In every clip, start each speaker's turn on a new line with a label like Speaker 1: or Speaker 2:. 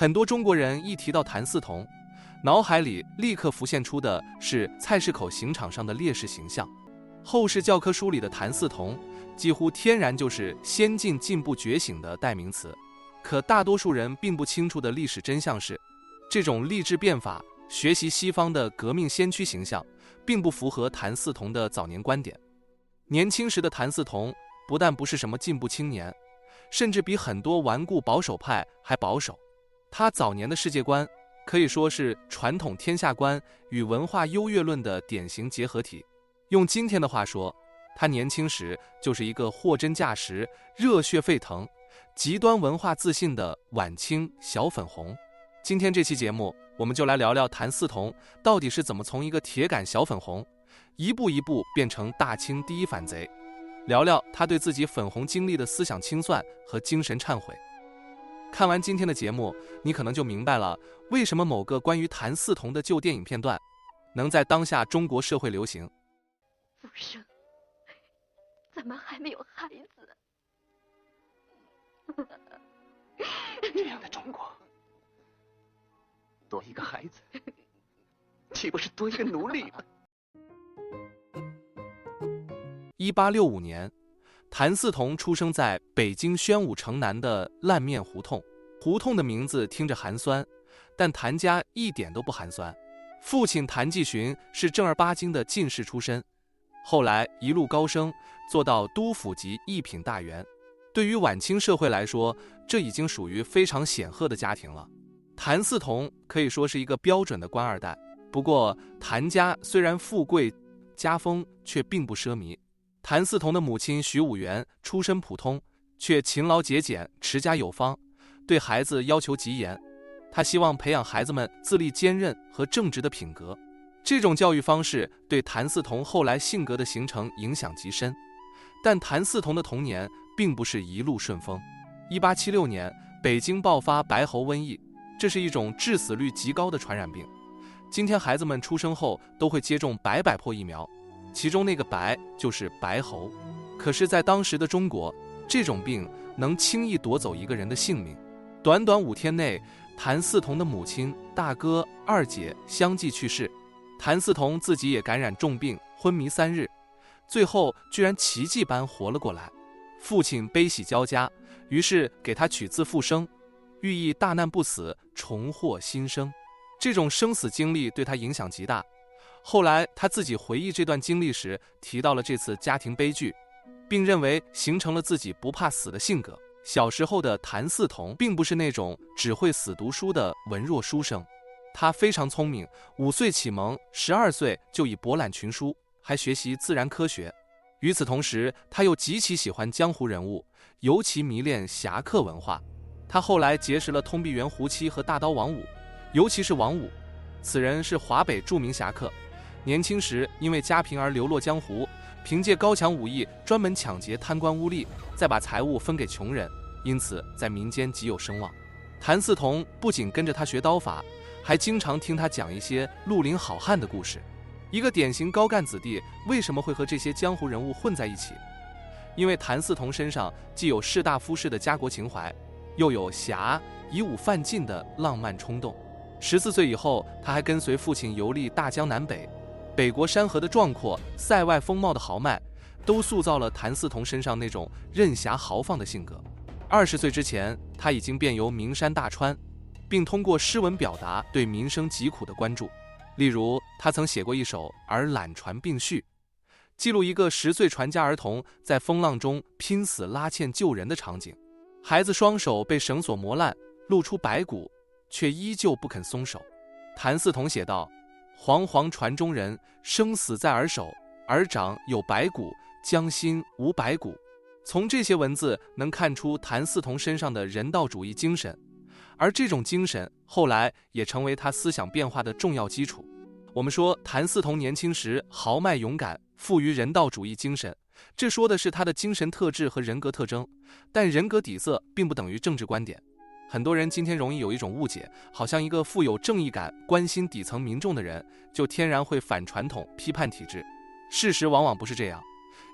Speaker 1: 很多中国人一提到谭嗣同，脑海里立刻浮现出的是菜市口刑场上的烈士形象。后世教科书里的谭嗣同几乎天然就是先进进步觉醒的代名词。可大多数人并不清楚的历史真相是，这种立志变法、学习西方的革命先驱形象并不符合谭嗣同的早年观点。年轻时的谭嗣同不但不是什么进步青年，甚至比很多顽固保守派还保守。他早年的世界观可以说是传统天下观与文化优越论的典型结合体。用今天的话说，他年轻时就是一个货真价实、热血沸腾、极端文化自信的晚清小粉红。今天这期节目，我们就来聊聊谭嗣同到底是怎么从一个铁杆小粉红一步一步变成大清第一反贼，聊聊他对自己粉红经历的思想清算和精神忏悔。看完今天的节目，你可能就明白了为什么某个关于谭嗣同的旧电影片段能在当下中国社会流行。
Speaker 2: 福生，怎么还没有孩子？
Speaker 3: 这样的中国，多一个孩子，岂不是多一个奴隶吗
Speaker 1: ？1865年，谭嗣同出生在北京宣武城南的烂面胡同。胡同的名字听着寒酸，但谭家一点都不寒酸。父亲谭继寻是正儿八经的进士出身，后来一路高升，做到督府级一品大员。对于晚清社会来说，这已经属于非常显赫的家庭了。谭嗣同可以说是一个标准的官二代。不过谭家虽然富贵，家风却并不奢靡。谭嗣同的母亲徐武媛出身普通，却勤劳节俭，持家有方，对孩子要求极严。他希望培养孩子们自立坚韧和正直的品格。这种教育方式对谭嗣同后来性格的形成影响极深。但谭嗣同的童年并不是一路顺风。1876年，北京爆发白喉瘟疫，这是一种致死率极高的传染病。今天孩子们出生后都会接种百破疫苗，其中那个白就是白喉。可是在当时的中国，这种病能轻易夺走一个人的性命。短短5天内，谭嗣同的母亲、大哥、二姐相继去世，谭嗣同自己也感染重病，昏迷3日，最后居然奇迹般活了过来。父亲悲喜交加，于是给他取字复生，寓意大难不死，重获新生。这种生死经历对他影响极大。后来他自己回忆这段经历时，提到了这次家庭悲剧，并认为形成了自己不怕死的性格。小时候的谭嗣同并不是那种只会死读书的文弱书生，他非常聪明，5岁启蒙，12岁就已博览群书，还学习自然科学。与此同时，他又极其喜欢江湖人物，尤其迷恋侠客文化。他后来结识了通臂猿胡七和大刀王五，尤其是王五，此人是华北著名侠客，年轻时因为家贫而流落江湖，凭借高强武艺专门抢劫贪官污吏，再把财物分给穷人，因此在民间极有声望。谭嗣同不仅跟着他学刀法，还经常听他讲一些绿林好汉的故事。一个典型高干子弟为什么会和这些江湖人物混在一起？因为谭嗣同身上既有士大夫式的家国情怀，又有侠以武犯禁的浪漫冲动。14岁以后，他还跟随父亲游历大江南北，北国山河的壮阔，塞外风貌的豪迈，都塑造了谭嗣同身上那种任侠豪放的性格。20岁之前，他已经遍游名山大川，并通过诗文表达对民生疾苦的关注。例如，他曾写过一首《儿懒船并序》，记录一个10岁船家儿童在风浪中拼死拉纤救人的场景。孩子双手被绳索磨烂，露出白骨，却依旧不肯松手。谭嗣同写道：惶惶船中人，生死在儿手，儿掌有白骨，将心无白骨。从这些文字能看出谭嗣同身上的人道主义精神，而这种精神后来也成为他思想变化的重要基础。我们说谭嗣同年轻时豪迈勇敢，富于人道主义精神，这说的是他的精神特质和人格特征，但人格底色并不等于政治观点。很多人今天容易有一种误解，好像一个富有正义感、关心底层民众的人就天然会反传统、批判体制。事实往往不是这样，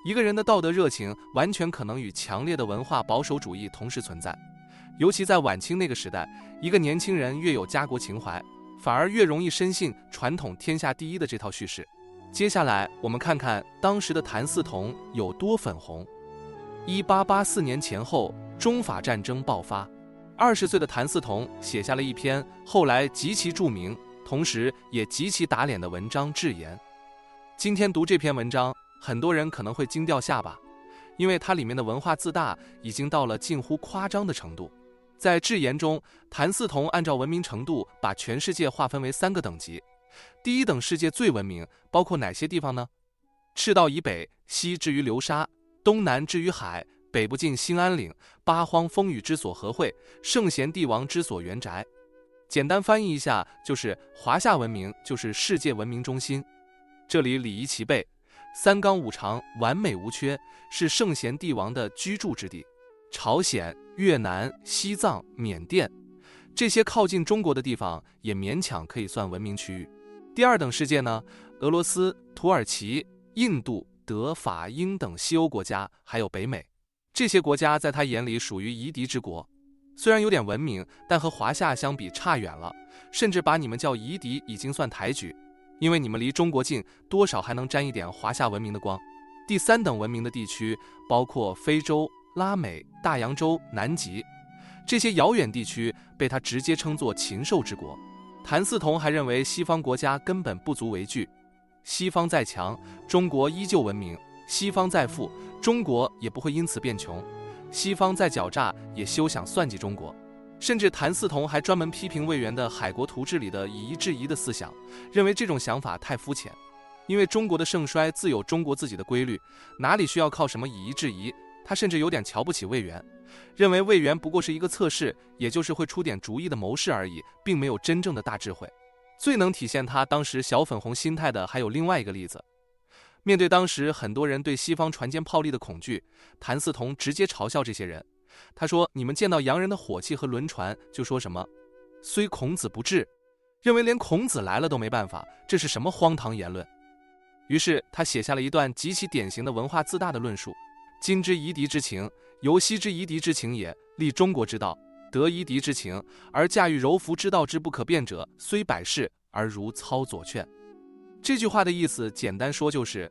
Speaker 1: 一个人的道德热情完全可能与强烈的文化保守主义同时存在。尤其在晚清那个时代，一个年轻人越有家国情怀，反而越容易深信传统天下第一的这套叙事。接下来我们看看当时的谭嗣同有多粉红。1884年前后，中法战争爆发，20岁的谭嗣同写下了一篇后来极其著名，同时也极其打脸的文章《致言》。今天读这篇文章，很多人可能会惊掉下巴，因为它里面的文化自大已经到了近乎夸张的程度。在《致言》中，谭嗣同按照文明程度把全世界划分为3个等级。第一等世界最文明，包括哪些地方呢？赤道以北，西至于流沙，东南至于海，北部近兴安岭，八荒风雨之所合会，圣贤帝王之所原宅。简单翻译一下，就是华夏文明就是世界文明中心，这里礼仪齐备，3纲5常完美无缺，是圣贤帝王的居住之地。朝鲜、越南、西藏、缅甸这些靠近中国的地方也勉强可以算文明区域。第二等世界呢，俄罗斯、土耳其、印度、德、法、英等西欧国家，还有北美，这些国家在他眼里属于夷狄之国。虽然有点文明，但和华夏相比差远了，甚至把你们叫夷狄已经算抬举，因为你们离中国近，多少还能沾一点华夏文明的光。第3等文明的地区包括非洲、拉美、大洋洲、南极，这些遥远地区被他直接称作禽兽之国。谭嗣同还认为西方国家根本不足为惧，西方再强，中国依旧文明；西方再富，中国也不会因此变穷；西方再狡诈，也休想算计中国。甚至谭嗣同还专门批评魏源的《海国图志》里的以夷制夷的思想，认为这种想法太肤浅，因为中国的盛衰自有中国自己的规律，哪里需要靠什么以夷制夷。他甚至有点瞧不起魏源，认为魏源不过是一个测试，也就是会出点主意的谋士而已，并没有真正的大智慧。最能体现他当时小粉红心态的还有另外一个例子。面对当时很多人对西方船坚炮利的恐惧，谭嗣同直接嘲笑这些人。他说，你们见到洋人的火器和轮船就说什么虽孔子不至，认为连孔子来了都没办法，这是什么荒唐言论。于是他写下了一段极其典型的文化自大的论述：今之夷狄之情，由西之夷狄之情也，立中国之道，得夷狄之情，而驾驭柔服之道之不可变者，虽百世，而如操左券。这句话的意思简单说就是，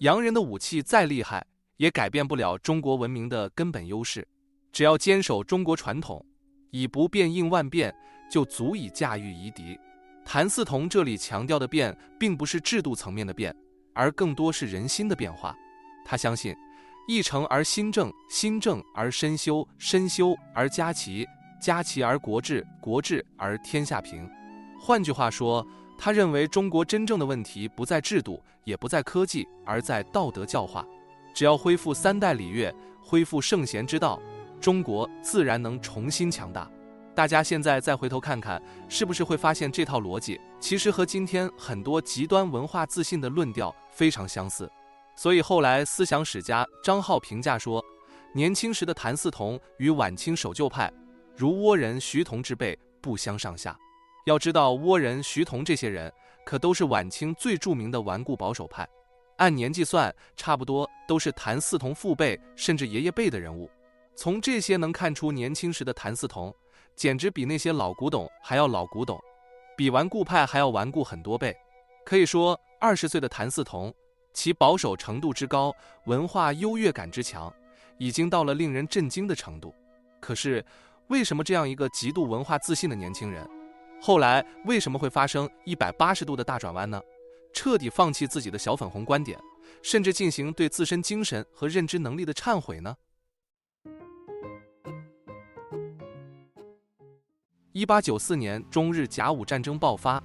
Speaker 1: 洋人的武器再厉害，也改变不了中国文明的根本优势。只要坚守中国传统，以不变应万变，就足以驾驭夷狄。谭嗣同这里强调的变，并不是制度层面的变，而更多是人心的变化。他相信一诚而心正，心正而身修，身修而家齐，家齐而国治，国治而天下平。换句话说，他认为中国真正的问题不在制度，也不在科技，而在道德教化。只要恢复3代礼乐，恢复圣贤之道，中国自然能重新强大。大家现在再回头看看，是不是会发现这套逻辑其实和今天很多极端文化自信的论调非常相似。所以后来思想史家张浩评价说，年轻时的谭嗣同与晚清守旧派如倭人、徐同之辈不相上下。要知道，倭人、徐同这些人可都是晚清最著名的顽固保守派，按年纪算，差不多都是谭嗣同父辈甚至爷爷辈的人物。从这些能看出，年轻时的谭嗣同简直比那些老古董还要老古董，比顽固派还要顽固很多倍。可以说，20岁的谭嗣同其保守程度之高，文化优越感之强，已经到了令人震惊的程度。可是为什么这样一个极度文化自信的年轻人，后来为什么会发生180度的大转弯呢？彻底放弃自己的小粉红观点，甚至进行对自身精神和认知能力的忏悔呢？1894年中日甲午战争爆发，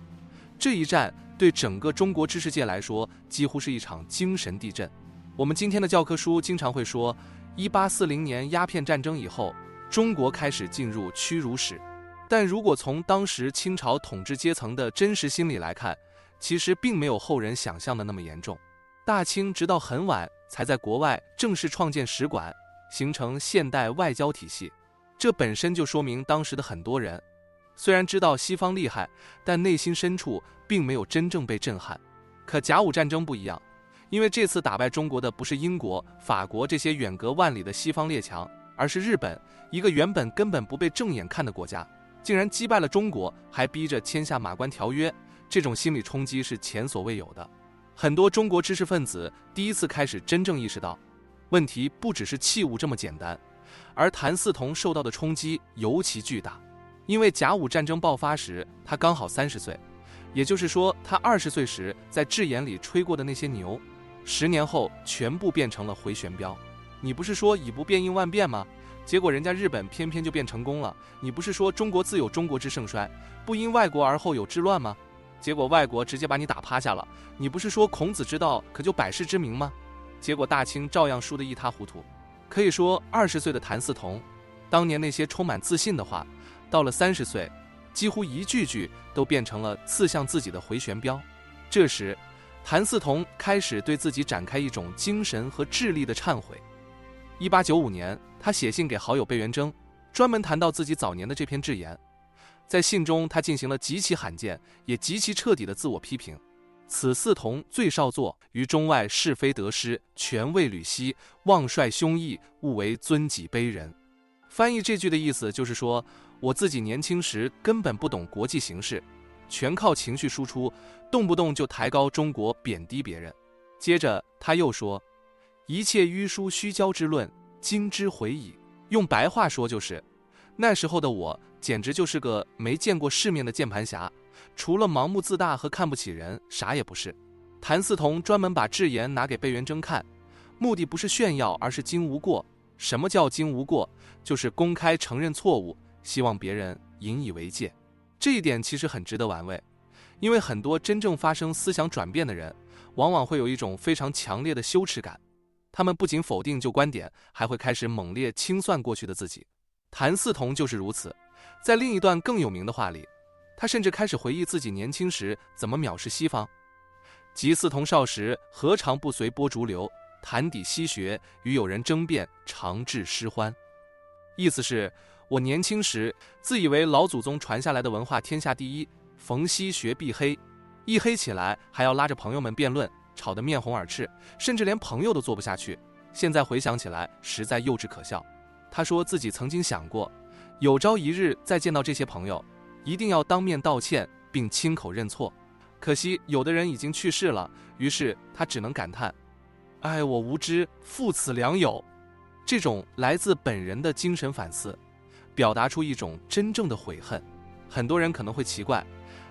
Speaker 1: 这一战对整个中国知识界来说几乎是一场精神地震。我们今天的教科书经常会说，1840年鸦片战争以后，中国开始进入屈辱史。但如果从当时清朝统治阶层的真实心理来看，其实并没有后人想象的那么严重。大清直到很晚才在国外正式创建使馆，形成现代外交体系。这本身就说明当时的很多人虽然知道西方厉害，但内心深处并没有真正被震撼。可甲午战争不一样，因为这次打败中国的不是英国、法国这些远隔万里的西方列强，而是日本，一个原本根本不被正眼看的国家，竟然击败了中国，还逼着签下马关条约，这种心理冲击是前所未有的。很多中国知识分子第一次开始真正意识到，问题不只是器物这么简单，而谭嗣同受到的冲击尤其巨大。因为甲午战争爆发时，他刚好30岁，也就是说，他20岁时在智妍里吹过的那些牛，10年后全部变成了回旋镖。你不是说以不变应万变吗？结果人家日本偏偏就变成功了。你不是说中国自有中国之盛衰，不因外国而后有之乱吗？结果外国直接把你打趴下了。你不是说孔子之道可就百世之名吗？结果大清照样输得一塌糊涂。可以说20岁的谭嗣同，当年那些充满自信的话，到了30岁，几乎一句句都变成了刺向自己的回旋镖。这时，谭嗣同开始对自己展开一种精神和智力的忏悔。1895年，他写信给好友贝元征，专门谈到自己早年的这篇智言。在信中，他进行了极其罕见也极其彻底的自我批评。此嗣同最少作，于中外是非得失，全未履悉，妄率胸臆，误为尊己卑人。翻译这句的意思就是说，我自己年轻时根本不懂国际形势，全靠情绪输出，动不动就抬高中国，贬低别人。接着他又说，一切迂疏虚交之论，今之悔矣。用白话说就是，那时候的我简直就是个没见过世面的键盘侠，除了盲目自大和看不起人，啥也不是。谭嗣同专门把智言拿给贝元征看，目的不是炫耀，而是经无过。什么叫经无过？就是公开承认错误，希望别人引以为戒。这一点其实很值得玩味，因为很多真正发生思想转变的人，往往会有一种非常强烈的羞耻感。他们不仅否定旧观点，还会开始猛烈清算过去的自己。谭嗣同就是如此。在另一段更有名的话里，他甚至开始回忆自己年轻时怎么藐视西方。及嗣同少时，何尝不随波逐流，谈底西学，与友人争辩，常致失欢。意思是，我年轻时自以为老祖宗传下来的文化天下第一，逢西学必黑，一黑起来还要拉着朋友们辩论，吵得面红耳赤，甚至连朋友都做不下去。现在回想起来，实在幼稚可笑。他说自己曾经想过，有朝一日再见到这些朋友，一定要当面道歉并亲口认错。可惜有的人已经去世了，于是他只能感叹，哎，我无知，负此良友。这种来自本人的精神反思，表达出一种真正的悔恨。很多人可能会奇怪，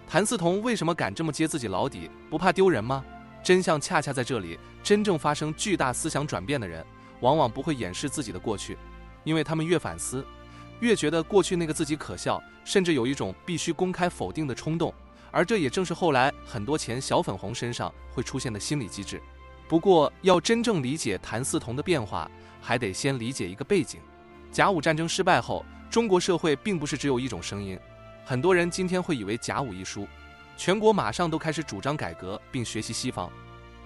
Speaker 1: 谭嗣同为什么敢这么揭自己老底，不怕丢人吗？真相恰恰在这里，真正发生巨大思想转变的人，往往不会掩饰自己的过去，因为他们越反思，越觉得过去那个自己可笑，甚至有一种必须公开否定的冲动。而这也正是后来很多前小粉红身上会出现的心理机制。不过，要真正理解谭嗣同的变化，还得先理解一个背景。甲午战争失败后，中国社会并不是只有一种声音。很多人今天会以为甲午一输，全国马上都开始主张改革并学习西方。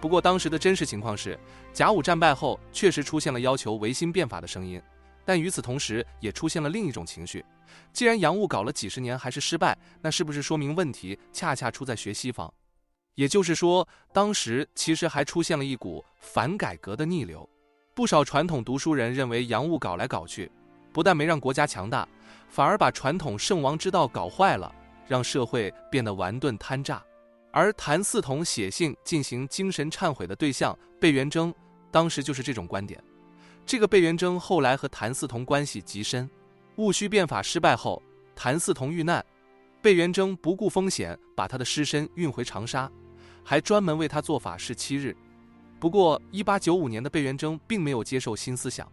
Speaker 1: 不过当时的真实情况是，甲午战败后确实出现了要求维新变法的声音，但与此同时也出现了另一种情绪。既然洋务搞了几十年还是失败，那是不是说明问题恰恰出在学西方？也就是说，当时其实还出现了一股反改革的逆流。不少传统读书人认为洋务搞来搞去，不但没让国家强大，反而把传统圣王之道搞坏了，让社会变得顽钝贪诈。而谭嗣同写信进行精神忏悔的对象贝元征，当时就是这种观点。这个贝元征后来和谭嗣同关系极深。戊戌变法失败后，谭嗣同遇难，贝元征不顾风险把他的尸身运回长沙，还专门为他做法事7日。不过1895年的贝元征并没有接受新思想，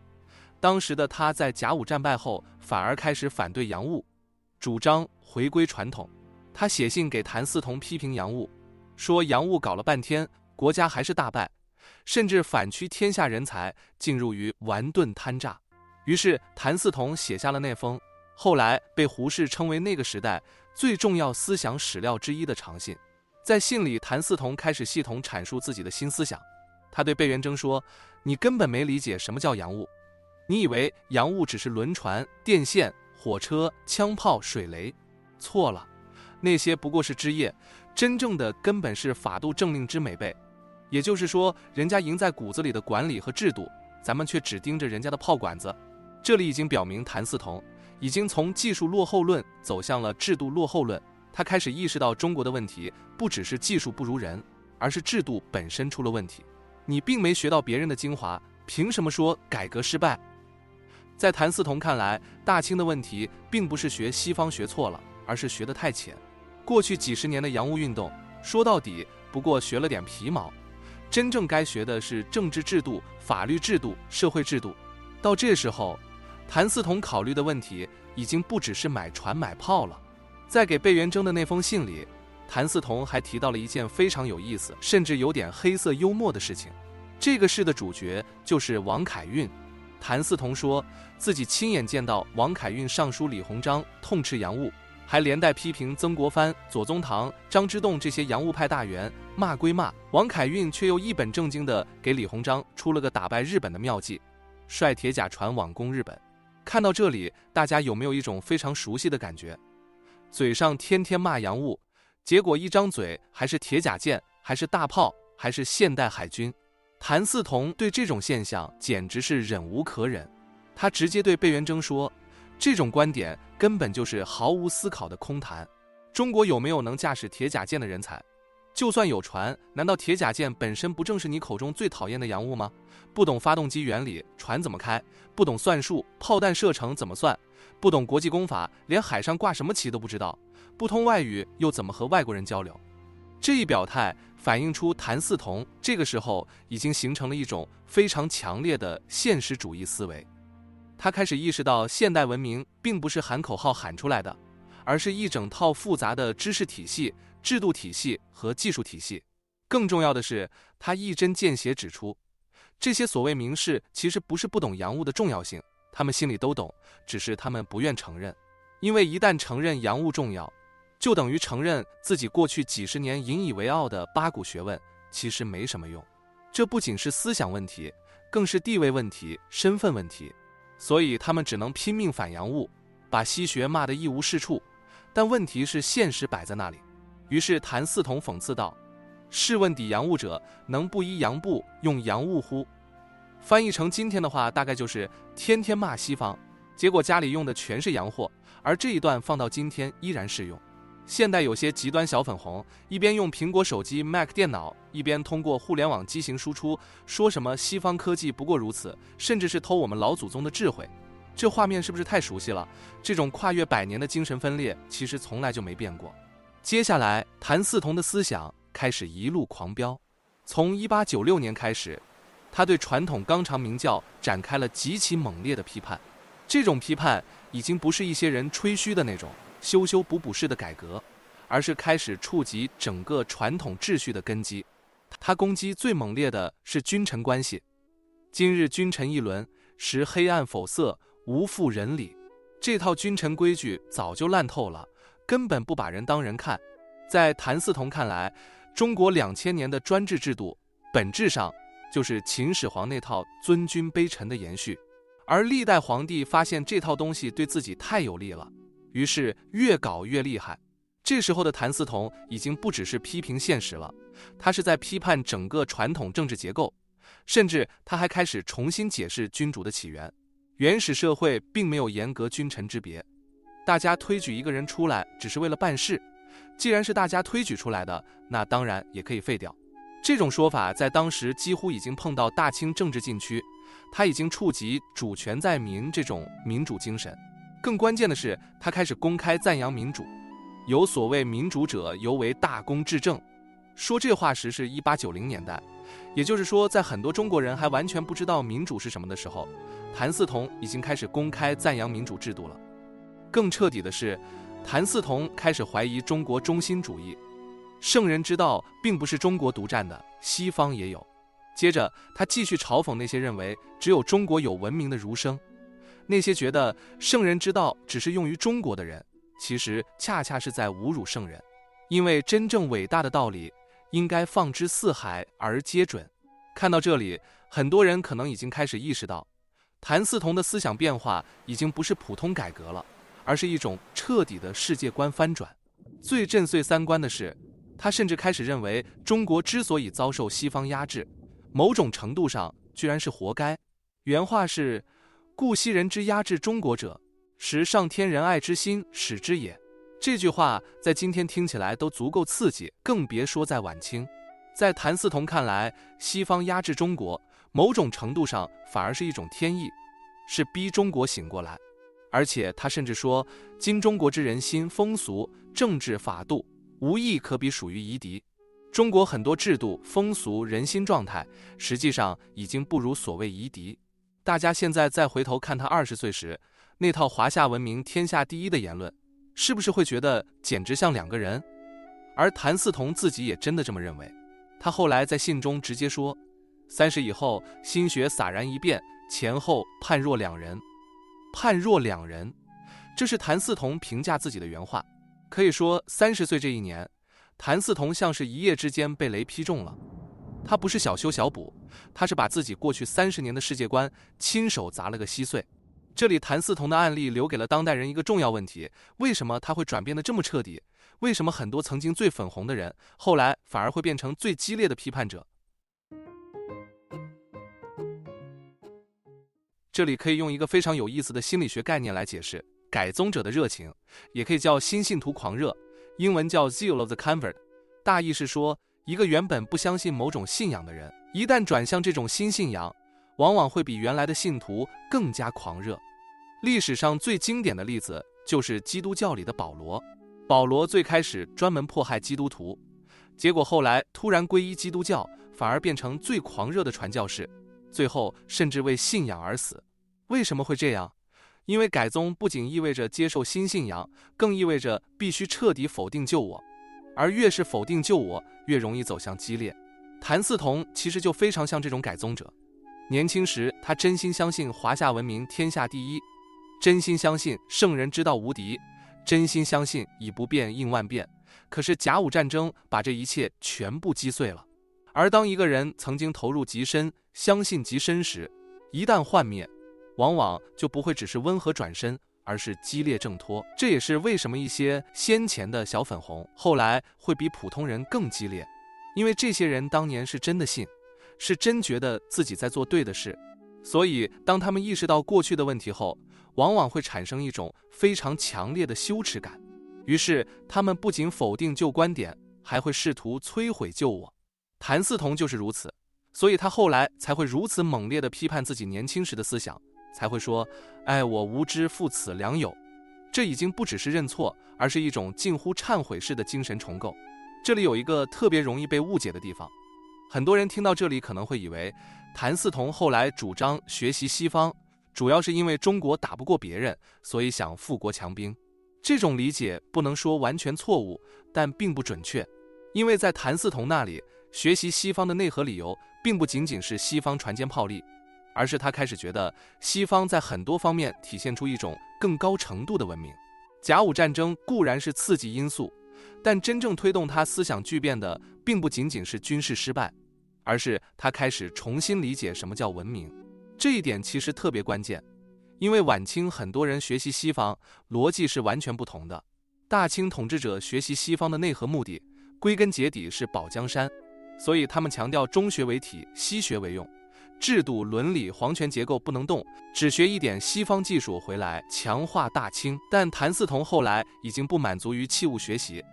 Speaker 1: 当时的他在甲午战败后反而开始反对洋务，主张回归传统。他写信给谭嗣同批评洋务，说洋务搞了半天，国家还是大败，甚至反驱天下人才，进入于顽钝贪诈。于是谭嗣同写下了那封后来被胡适称为那个时代最重要思想史料之一的长信。在信里，谭嗣同开始系统阐述自己的新思想。他对贝元征说，你根本没理解什么叫洋务，你以为洋务只是轮船、电线、火车、枪炮、水雷，错了，那些不过是枝叶，真正的根本是法度政令之美备。也就是说，人家赢在骨子里的管理和制度，咱们却只盯着人家的炮管子。这里已经表明谭嗣同已经从技术落后论走向了制度落后论。他开始意识到中国的问题不只是技术不如人，而是制度本身出了问题。你并没学到别人的精华，凭什么说改革失败？在谭嗣同看来，大清的问题并不是学西方学错了，而是学得太浅。过去几十年的洋务运动，说到底不过学了点皮毛，真正该学的是政治制度、法律制度、社会制度。到这时候，谭嗣同考虑的问题已经不只是买船买炮了。在给贝元征的那封信里，谭嗣同还提到了一件非常有意思，甚至有点黑色幽默的事情。这个事的主角就是王凯运。谭嗣同说自己亲眼见到王凯运上书李鸿章痛斥洋务，还连带批评曾国藩、左宗棠、张之洞这些洋务派大员。骂归骂，王凯运却又一本正经地给李鸿章出了个打败日本的妙计，率铁甲船往攻日本。看到这里，大家有没有一种非常熟悉的感觉？嘴上天天骂洋务，结果一张嘴还是铁甲舰，还是大炮，还是现代海军。谭嗣同对这种现象简直是忍无可忍，他直接对贝元征说，这种观点根本就是毫无思考的空谈。中国有没有能驾驶铁甲舰的人才？就算有船，难道铁甲舰本身不正是你口中最讨厌的洋务吗？不懂发动机原理，船怎么开？不懂算术，炮弹射程怎么算？不懂国际公法，连海上挂什么旗都不知道，不通外语又怎么和外国人交流？这一表态反映出谭嗣同这个时候已经形成了一种非常强烈的现实主义思维。他开始意识到现代文明并不是喊口号喊出来的，而是一整套复杂的知识体系、制度体系和技术体系。更重要的是，他一针见血指出，这些所谓名士其实不是不懂洋务的重要性，他们心里都懂，只是他们不愿承认。因为一旦承认洋务重要，就等于承认自己过去几十年引以为傲的八股学问其实没什么用。这不仅是思想问题，更是地位问题、身份问题。所以他们只能拼命反洋务，把西学骂得一无是处。但问题是现实摆在那里。于是谭嗣同讽刺道，试问抵洋务者，能不依洋布，用洋务乎？翻译成今天的话，大概就是天天骂西方，结果家里用的全是洋货。而这一段放到今天依然适用。现代有些极端小粉红，一边用苹果手机 Mac 电脑，一边通过互联网畸形输出，说什么西方科技不过如此，甚至是偷我们老祖宗的智慧。这画面是不是太熟悉了？这种跨越100年的精神分裂其实从来就没变过。接下来谭嗣同的思想开始一路狂飙。从1896年开始，他对传统纲常名教展开了极其猛烈的批判。这种批判已经不是一些人吹嘘的那种修修补补式的改革，而是开始触及整个传统秩序的根基。他攻击最猛烈的是君臣关系。今日君臣一伦，实黑暗否色，无复仁理。这套君臣规矩早就烂透了，根本不把人当人看。在谭嗣同看来，中国2000年的专制制度本质上就是秦始皇那套尊君卑臣的延续，而历代皇帝发现这套东西对自己太有利了，于是越搞越厉害。这时候的谭嗣同已经不只是批评现实了，他是在批判整个传统政治结构，甚至他还开始重新解释君主的起源。原始社会并没有严格君臣之别，大家推举一个人出来只是为了办事，既然是大家推举出来的，那当然也可以废掉。这种说法在当时几乎已经碰到大清政治禁区，他已经触及主权在民这种民主精神。更关键的是，他开始公开赞扬民主，有所谓民主者犹为大公治政。说这话时是1890年代，也就是说在很多中国人还完全不知道民主是什么的时候，谭嗣同已经开始公开赞扬民主制度了。更彻底的是，谭嗣同开始怀疑中国中心主义，圣人之道并不是中国独占的，西方也有。接着他继续嘲讽那些认为只有中国有文明的儒生，那些觉得圣人之道只是用于中国的人，其实恰恰是在侮辱圣人。因为真正伟大的道理应该放之四海而皆准。看到这里，很多人可能已经开始意识到，谭嗣同的思想变化已经不是普通改革了，而是一种彻底的世界观翻转。最震碎三观的是，他甚至开始认为中国之所以遭受西方压制，某种程度上居然是活该。原话是：故昔人之压制中国者，实上天仁爱之心使之也。这句话在今天听起来都足够刺激，更别说在晚清。在谭嗣同看来，西方压制中国，某种程度上反而是一种天意，是逼中国醒过来。而且他甚至说，今中国之人心、风俗、政治、法度，无一可比属于夷狄。中国很多制度、风俗、人心状态，实际上已经不如所谓夷狄。大家现在再回头看他20岁时那套华夏文明天下第一的言论，是不是会觉得简直像两个人？而谭嗣同自己也真的这么认为。他后来在信中直接说，30以后心学洒然一变，前后判若两人。判若两人，这是谭嗣同评价自己的原话。可以说30岁这一年，谭嗣同像是一夜之间被雷劈中了。他不是小修小补，他是把自己过去30年的世界观亲手砸了个稀碎。这里谭嗣同的案例留给了当代人一个重要问题：为什么他会转变得这么彻底？为什么很多曾经最粉红的人，后来反而会变成最激烈的批判者？这里可以用一个非常有意思的心理学概念来解释改宗者的热情，也可以叫新信徒狂热，英文叫 Zeal of the Convert。 大意是说，一个原本不相信某种信仰的人，一旦转向这种新信仰，往往会比原来的信徒更加狂热。历史上最经典的例子就是基督教里的保罗。保罗最开始专门迫害基督徒，结果后来突然皈依基督教，反而变成最狂热的传教士，最后甚至为信仰而死。为什么会这样？因为改宗不仅意味着接受新信仰，更意味着必须彻底否定旧我，而越是否定旧我，越容易走向激烈。谭嗣同其实就非常像这种改宗者。年轻时他真心相信华夏文明天下第一，真心相信圣人之道无敌，真心相信以不变应万变。可是甲午战争把这一切全部击碎了。而当一个人曾经投入极深，相信极深时，一旦幻灭，往往就不会只是温和转身，而是激烈挣脱。这也是为什么一些先前的小粉红后来会比普通人更激烈，因为这些人当年是真的信，是真觉得自己在做对的事。所以当他们意识到过去的问题后，往往会产生一种非常强烈的羞耻感，于是他们不仅否定旧观点，还会试图摧毁旧我。谭嗣同就是如此，所以他后来才会如此猛烈地批判自己年轻时的思想，才会说爱我无知负此良友。这已经不只是认错，而是一种近乎忏悔式的精神重构。这里有一个特别容易被误解的地方，很多人听到这里可能会以为谭嗣同后来主张学习西方，主要是因为中国打不过别人，所以想富国强兵。这种理解不能说完全错误，但并不准确。因为在谭嗣同那里，学习西方的内核理由并不仅仅是西方船坚炮利，而是他开始觉得西方在很多方面体现出一种更高程度的文明。甲午战争固然是刺激因素，但真正推动他思想巨变的并不仅仅是军事失败，而是他开始重新理解什么叫文明。这一点其实特别关键，因为晚清很多人学习西方逻辑是完全不同的。大清统治者学习西方的内核目的归根结底是保江山，所以他们强调中学为体，西学为用，制度、伦理、皇权结构不能动，只学一点西方技术回来强化大清。但谭嗣同后来已经不满足于器物学习，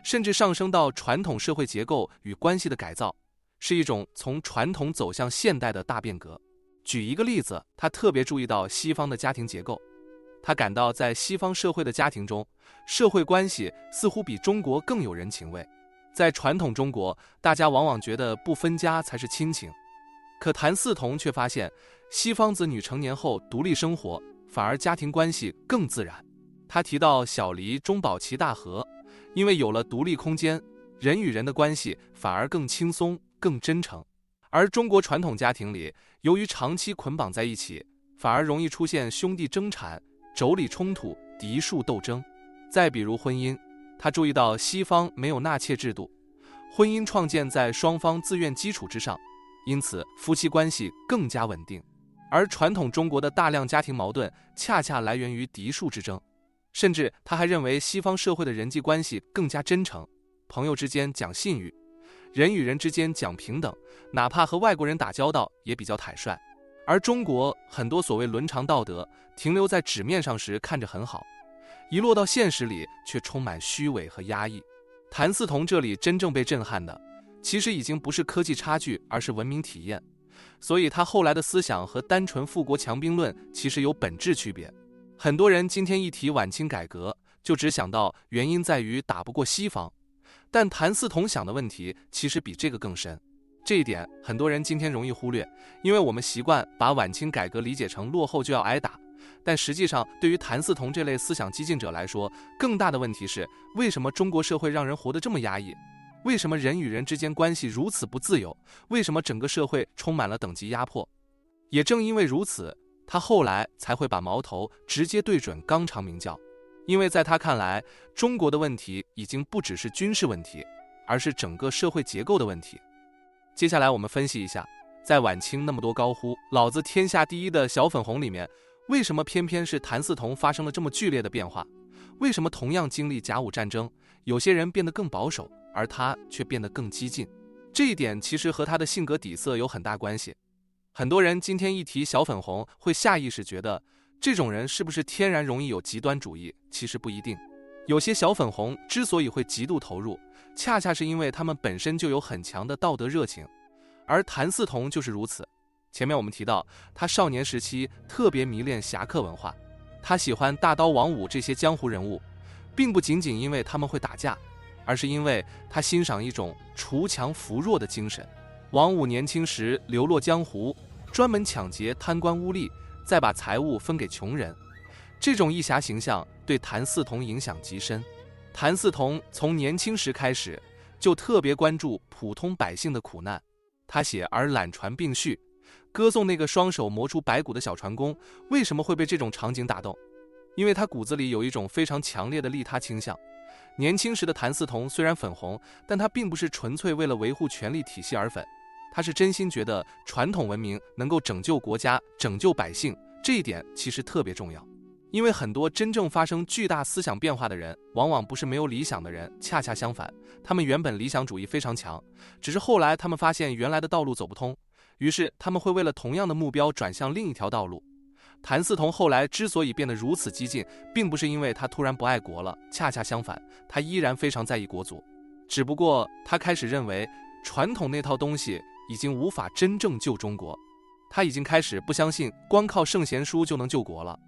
Speaker 1: 甚至上升到传统社会结构与关系的改造，是一种从传统走向现代的大变革。举一个例子，他特别注意到西方的家庭结构，他感到在西方社会的家庭中，社会关系似乎比中国更有人情味。在传统中国，大家往往觉得不分家才是亲情，可谭嗣同却发现，西方子女成年后独立生活，反而家庭关系更自然。他提到小离中保其大和，因为有了独立空间，人与人的关系反而更轻松、更真诚。而中国传统家庭里，由于长期捆绑在一起，反而容易出现兄弟争产、妯娌冲突、嫡庶斗争。再比如婚姻，他注意到西方没有纳妾制度，婚姻创建在双方自愿基础之上，因此夫妻关系更加稳定。而传统中国的大量家庭矛盾恰恰来源于嫡庶之争。甚至他还认为西方社会的人际关系更加真诚，朋友之间讲信誉，人与人之间讲平等，哪怕和外国人打交道也比较坦率。而中国很多所谓伦常道德停留在纸面上时看着很好，一落到现实里却充满虚伪和压抑。谭嗣同这里真正被震撼的，其实已经不是科技差距，而是文明体验。所以他后来的思想和单纯富国强兵论其实有本质区别。很多人今天一提晚清改革，就只想到原因在于打不过西方，但谭嗣同想的问题其实比这个更深。这一点很多人今天容易忽略，因为我们习惯把晚清改革理解成落后就要挨打。但实际上，对于谭嗣同这类思想激进者来说，更大的问题是，为什么中国社会让人活得这么压抑？为什么人与人之间关系如此不自由？为什么整个社会充满了等级压迫？也正因为如此，他后来才会把矛头直接对准纲常名教。因为在他看来，中国的问题已经不只是军事问题，而是整个社会结构的问题。接下来我们分析一下，在晚清那么多高呼老子天下第一的小粉红里面，为什么偏偏是谭嗣同发生了这么剧烈的变化？为什么同样经历甲午战争，有些人变得更保守，而他却变得更激进？这一点其实和他的性格底色有很大关系。很多人今天一提小粉红，会下意识觉得这种人是不是天然容易有极端主义？其实不一定。有些小粉红之所以会极度投入，恰恰是因为他们本身就有很强的道德热情，而谭嗣同就是如此。前面我们提到，他少年时期特别迷恋侠客文化，他喜欢大刀王五这些江湖人物，并不仅仅因为他们会打架，而是因为他欣赏一种锄强扶弱的精神。王五年轻时流落江湖，专门抢劫贪官污吏，再把财物分给穷人，这种义侠形象对谭嗣同影响极深。谭嗣同从年轻时开始就特别关注普通百姓的苦难，他写《而览船并序》，歌颂那个双手磨出白骨的小船工。为什么会被这种场景打动？因为他骨子里有一种非常强烈的利他倾向。年轻时的谭嗣同虽然粉红，但他并不是纯粹为了维护权力体系而粉，他是真心觉得传统文明能够拯救国家、拯救百姓，这一点其实特别重要。因为很多真正发生巨大思想变化的人，往往不是没有理想的人，恰恰相反，他们原本理想主义非常强，只是后来他们发现原来的道路走不通，于是他们会为了同样的目标转向另一条道路。谭嗣同后来之所以变得如此激进，并不是因为他突然不爱国了，恰恰相反，他依然非常在意国族，只不过他开始认为传统那套东西已经无法真正救中国，他已经开始不相信光靠圣贤书就能救国了。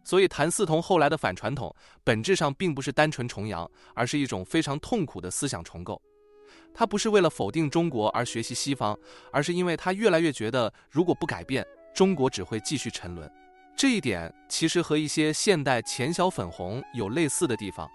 Speaker 1: 所以谭嗣同后来的反传统，本质上并不是单纯崇洋，而是一种非常痛苦的思想重构。他不是为了否定中国而学习西方，而是因为他越来越觉得，如果不改变，中国只会继续沉沦。这一点其实和一些现代前小粉红有类似的地方，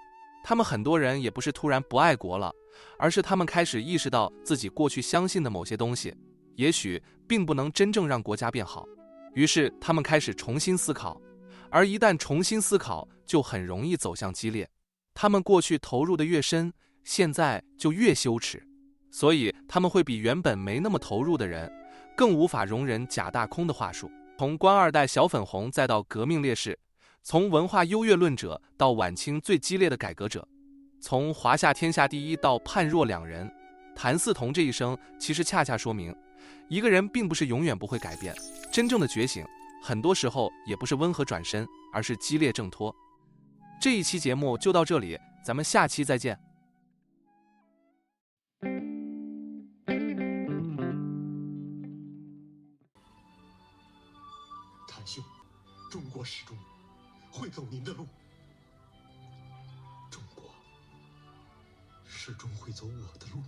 Speaker 1: 他们很多人也不是突然不爱国了，而是他们开始意识到自己过去相信的某些东西，也许并不能真正让国家变好，于是他们开始重新思考，而一旦重新思考，就很容易走向激烈。他们过去投入的越深，现在就越羞耻，所以他们会比原本没那么投入的人更无法容忍假大空的话术。从官二代小粉红再到革命烈士，从文化优越论者到晚清最激烈的改革者，从华夏天下第一到判若两人，谭嗣同这一生其实恰恰说明，一个人并不是永远不会改变，真正的觉醒很多时候也不是温和转身，而是激烈挣脱。这一期节目就到这里，咱们下期再见。
Speaker 4: 谭兄，中国始终会走您的路，中国始终会走我的路。